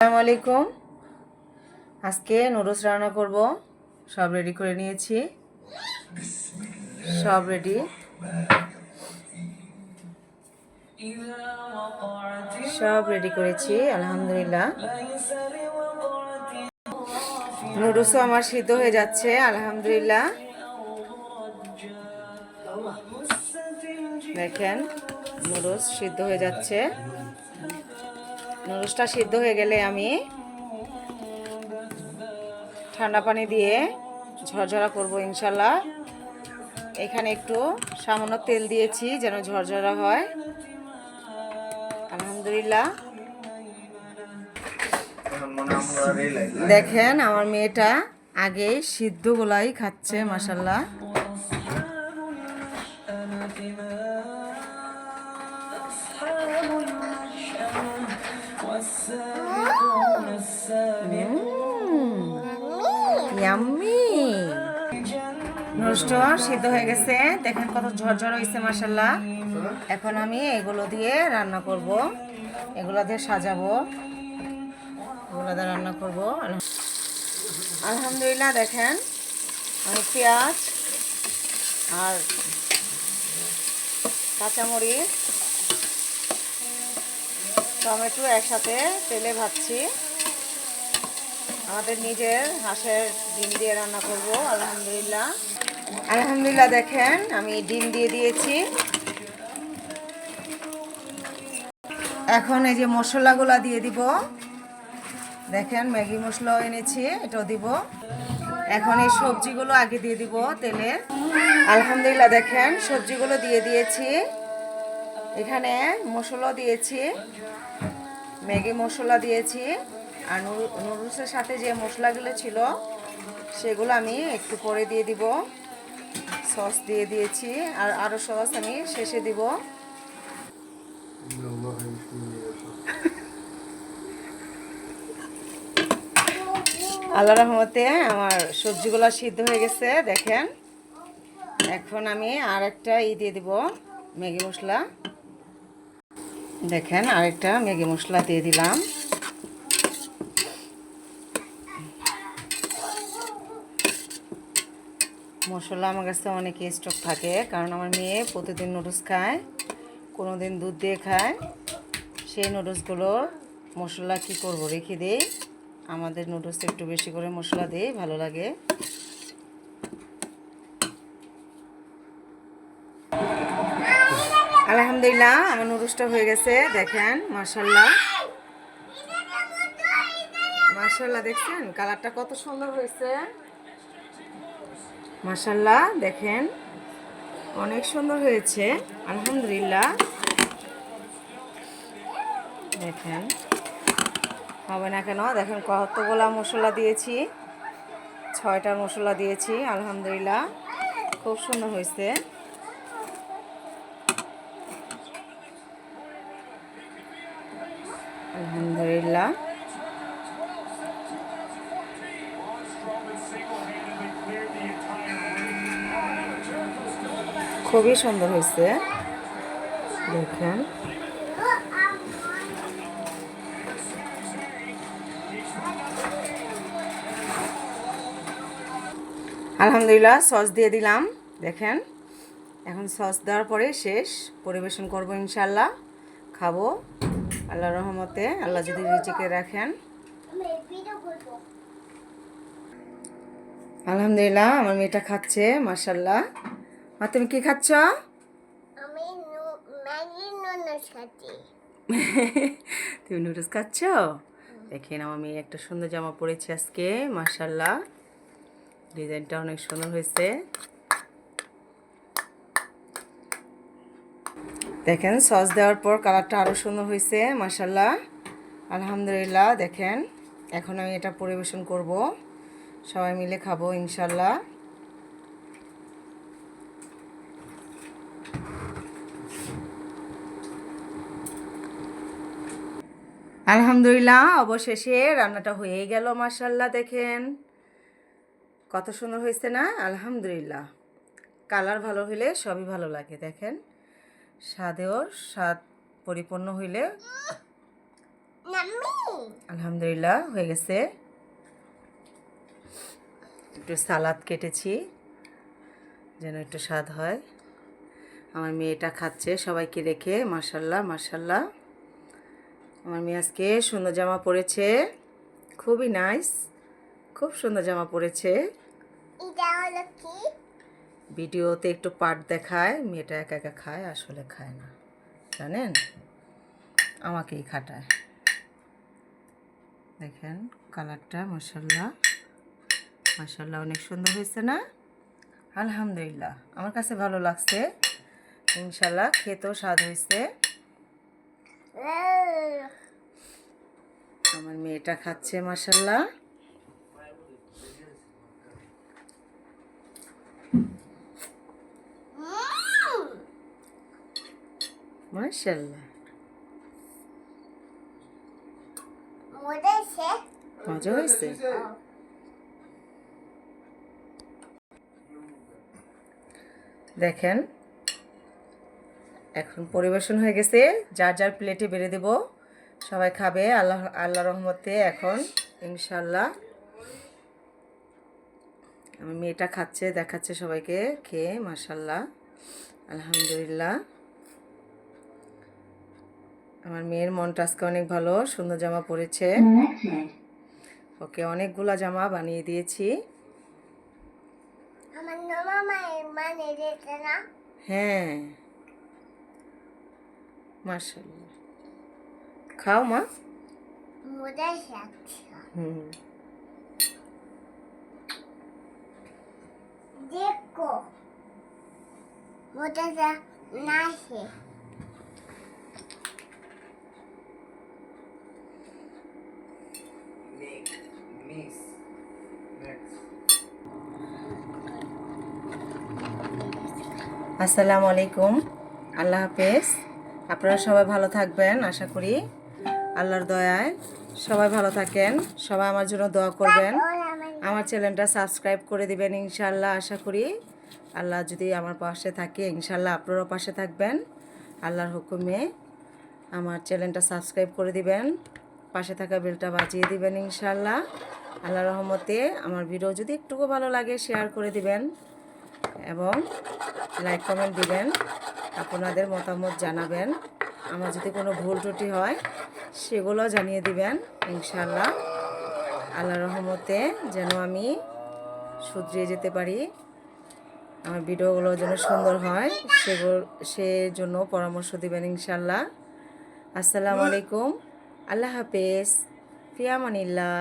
আসসালামু আলাইকুম। আজকে নুডলস রান্না করব। সব রেডি করে নিয়েছি, সব রেডি, সব রেডি করেছি আলহামদুলিল্লাহ। নুডলসও আমার সিদ্ধ হয়ে যাচ্ছে আলহামদুলিল্লাহ। দেখেন নুডলস সিদ্ধ হয়ে যাচ্ছে। নুডলসটা সিদ্ধ হয়ে গেলে আমি ঠান্ডা পানি দিয়ে ঝরঝরা করব ইনশাল্লাহ। এখানে একটু সামান্য তেল দিয়েছি যেন ঝরঝরা হয় আলহামদুলিল্লাহ। দেখেন আমার মেয়েটা আগে সিদ্ধ গোলাই খাচ্ছে মাশাল্লাহ। ইয়াম্মি নুডলসটা সিদ্ধ হয়ে গেছে, দেখেন কত ঝরঝর হয়েছে মাশাল্লাহ। এখন আমি এগুলো দিয়ে রান্না করব, এগুলো দিয়ে সাজাবো, এগুলো দিয়ে রান্না করব আলহামদুলিল্লাহ। দেখেন আমি পেঁয়াজ আর কাঁচামরিচ টমেটো একসাথে তেলে ভাজছি। আমাদের নিজের হাঁসের ডিম দিয়ে রান্না করব আলহামদুলিল্লাহ। আলহামদুলিল্লাহ দেখেন আমি ডিম দিয়ে দিয়েছি। এখন এই যে মশলাগুলো দিয়ে দিব। দেখেন ম্যাগি মশলাও এনেছি, এটাও দিব। এখন এই সবজিগুলো আগে দিয়ে দিব তেলে। আলহামদুলিল্লাহ দেখেন সবজিগুলো দিয়ে দিয়েছি। এখানে মশলা দিয়েছি, ম্যাগি মশলা দিয়েছি, আর নুডলসের সাথে যে মশলাগুলো ছিল সেগুলো আমি একটু পরে দিয়ে দিব। সস দিয়ে দিয়েছি, আর আরও সস আমি শেষে দিব। আল্লাহর রহমতে আমার সবজিগুলো সিদ্ধ হয়ে গেছে দেখেন। এখন আমি আর একটা দিয়ে দিব ম্যাগি মশলা। দেখেন আরেকটা ম্যাগি মশলা দিয়ে দিলাম। মশলা আমার কাছে অনেক স্টক থাকে, কারণ আমার মেয়ে প্রতিদিন নুডলস খায়, কোনো দিন দুধ দিয়ে খায়। সেই নুডলসগুলোর মশলা কি করব রেখে দিই। আমাদের নুডলসে একটু বেশি করে মশলা দিই, ভালো লাগে। আলহামদুলিল্লাহ আমার নুডলসটা হয়ে গেছে দেখেন মাশাল্লাহ। মাশাল্লাহ দেখছেন কালারটা কত সুন্দর হয়েছে মাশাল্লাহ। দেখেন অনেক সুন্দর হয়েছে আলহামদুলিল্লাহ। দেখেন হবে না কেন, দেখেন কতগুলা মশলা দিয়েছি, 6টা মশলা দিয়েছি আলহামদুলিল্লাহ। খুব সুন্দর হয়েছে আলহামদুলিল্লাহ। খুবই সুন্দর হয়েছে দেখেন। আলহামদুলিল্লাহ সস দিয়ে দিলাম দেখেন। এখন সস দেওয়ার পরে শেষ, পরিবেশন করব ইনশাল্লাহ, খাবো আল্লাহর রহমতে, আল্লাহ যদি রিজিকে রাখেন। আলহামদুলিল্লাহ আমার মেয়েটা খাচ্ছে মাশাল্লাহ। আর তুমি কি খাচ্ছ? তুমি নুডলস খাচ্ছ? দেখেন আমার মেয়ে একটা সুন্দর জামা পরেছে আজকে মাশাল্লাহ। ডিজাইনটা অনেক সুন্দর হয়েছে দেখেন। সস দেওয়ার পর কালারটা আরও সুন্দর হয়েছে মাশাল্লাহ আলহামদুলিল্লাহ। দেখেন এখন আমি এটা পরিবেশন করব, সবাই মিলে খাবো ইনশাল্লাহ। আলহামদুলিল্লাহ অবশেষে রান্নাটা হয়ে গেল মাশাল্লাহ। দেখেন কত সুন্দর হয়েছে না আলহামদুলিল্লাহ। কালার ভালো হইলে সবই ভালো লাগে। দেখেন স্বাদেও স্বাদ পরিপূর্ণ হইলে আলহামদুলিল্লাহ হয়ে গেছে। একটু সালাদ কেটেছি যেন একটু স্বাদ হয়। আমার মেয়েটা খাচ্ছে সবাইকে রেখে। মাশাল্লাহ মাশাল্লাহ। আমার মেয়ে আজকে সুন্দর জামা পরেছে, খুবই নাইস, খুব সুন্দর জামা পরেছে। ভিডিওতে একটু পার্ট দেখায়, মেয়েটা একা একা খায়, আসলে খায় না জানেন, আমাকেই খাটায়। দেখেন কালারটা মাশাল্লাহ মাশাল্লাহ অনেক সুন্দর হয়েছে না? আলহামদুলিল্লাহ আমার কাছে ভালো লাগছে, ইনশাল্লাহ খেতেও স্বাদ হয়েছে। আমার মেয়েটা খাচ্ছে মাশাল্লাহ। মাশাল্লাহ মজা হয়েছে। দেখেন এখন পরিবেশন হয়ে গেছে, যার যার প্লেটে বেড়ে দেব, সবাই খাবে আল্লাহ রহমতে। এখন ইনশাল্লাহ আমার মেয়েটা খাচ্ছে, দেখাচ্ছে সবাইকে খেয়ে। মাশাল্লাহ আলহামদুলিল্লাহ। আমার মেয়ের মনটা আজকে অনেক ভালো, সুন্দর জামা পরেছে। ওকে অনেকগুলা জামা বানিয়ে দিয়েছি। হ্যাঁ মাশাল্লাহ খাও মা। দেখো মোটাটা নাচে। আসসালামু আলাইকুম, আল্লাহ হাফেজ। আপনারা সবাই ভালো থাকবেন আশা করি, আল্লাহর দয়ায় সবাই ভালো থাকেন। সবাই আমার জন্য দোয়া করবেন, আমার চ্যানেলটা সাবস্ক্রাইব করে দিবেন ইনশাল্লাহ। আশা করি আল্লাহ যদি আমার পাশে থাকে, ইনশাল্লাহ আপনারাও পাশে থাকবেন। আল্লাহর হুকুমে আমার চ্যানেলটা সাবস্ক্রাইব করে দিবেন, পাশে থাকা বেলটা বাজিয়ে দিবেন ইনশাল্লাহ। আল্লাহর রহমতে আমার ভিডিও যদি একটুকু ভালো লাগে শেয়ার করে দিবেন এবং লাইক কমেন্ট দিবেন, আপনাদের মতামত জানাবেন। আমার যদি কোনো ভুল ত্রুটি হয় সেগুলো জানিয়ে দিবেন ইনশাল্লাহ। আল্লাহর রহমতে যেন আমি শুধরিয়ে যেতে পারি, আমার ভিডিওগুলো যেন সুন্দর হয় সেজন্য পরামর্শ দিবেন ইনশাল্লাহ। আসসালামু আলাইকুম, আল্লাহ হাফেজ, ফি আমানিল্লাহ।